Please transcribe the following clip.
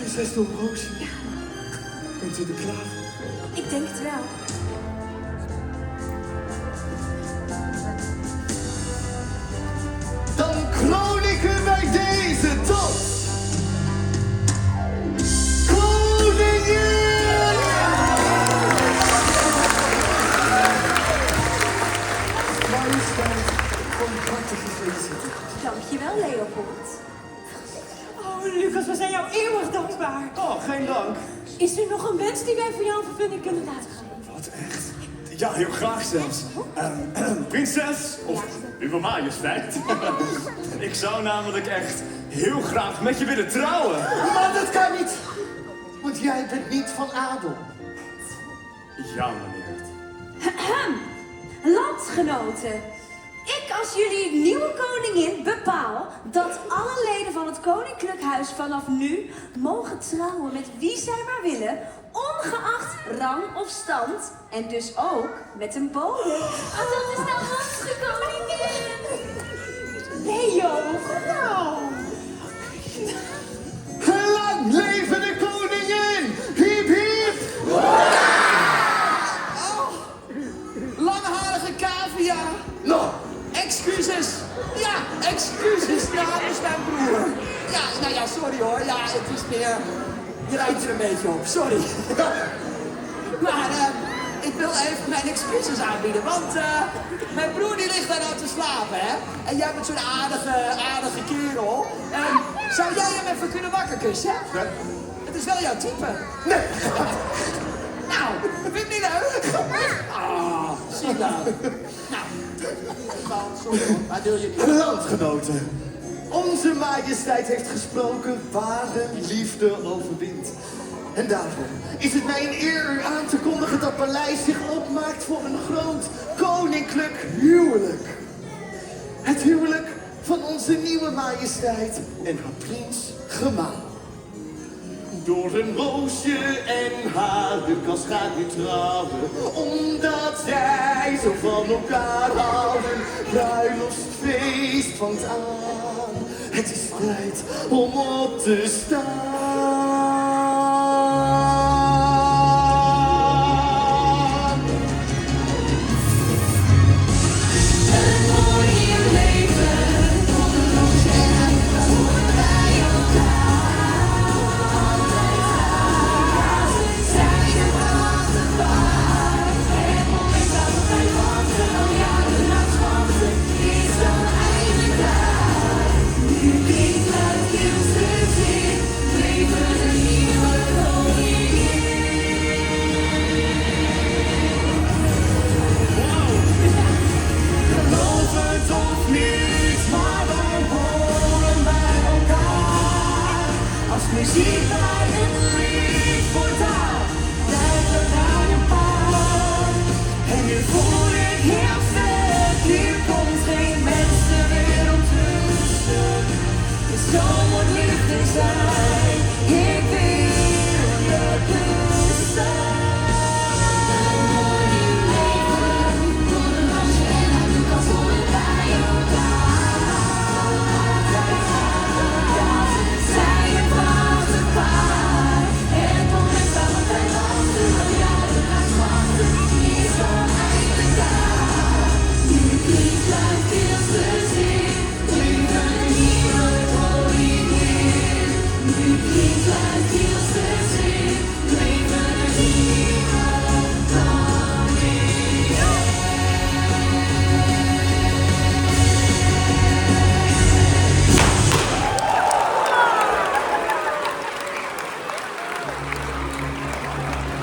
Prinses Doornroosje. Ja. Bent u er klaar voor? Ik denk het wel. Dan kroniken wij deze tot koningin! Majesteit, van harte gefeliciteerd. Dankjewel, Leopold. Oh, Lucas, we zijn jou eeuwig dankbaar. Oh, geen dank. Is er nog een wens die wij voor jou in vervulling kunnen laten gaan? Wat, echt? Ja, heel graag zelfs. Prinses, of uw majesteit. Ik zou namelijk echt heel graag met je willen trouwen. Maar dat kan niet, want jij bent niet van adel. Ja, meneer. Landgenoten, ik als jullie nieuwe koningin bepaal dat alle leden van het koninklijk huis vanaf nu mogen trouwen met wie zij maar willen, ongeacht rang of stand en dus ook met een bode. Oh, dat is nou onze koningin! Leo, goed nou. Lang leven de koningin! Hiep, hiep! Langharige cavia. Nou, Excuses. Ja, excuses namens mijn broer. Ja, nou ja, sorry hoor. Ja, het is meer... Je rijdt er een beetje op, sorry. Maar ik wil even mijn excuses aanbieden, want mijn broer die ligt daar nou te slapen, hè. En jij bent zo'n aardige kerel. Zou jij hem even kunnen wakker kussen? nee. Het is wel jouw type. Nee. Nou, vind je het niet leuk? Ah, zie nou. Nou, sorry hoor, maar wil je niet. Landgenoten, onze majesteit heeft gesproken, ware liefde overwint. En daarom is het mij een eer u aan te kondigen dat Paleis zich opmaakt voor een groot koninklijk huwelijk. Het huwelijk van onze nieuwe majesteit en haar prins gemaal. Door een roosje en haar Lucas gaat nu trouwen, omdat zij zo van elkaar houden. Bruiloftsfeest vangt aan, het is tijd om op te staan. Muziek bij een lied voortaan, blijf er aan je paard. En nu voel ik heel sterk, hier komt geen mens de wereld tussen. De zomer liefde zijn.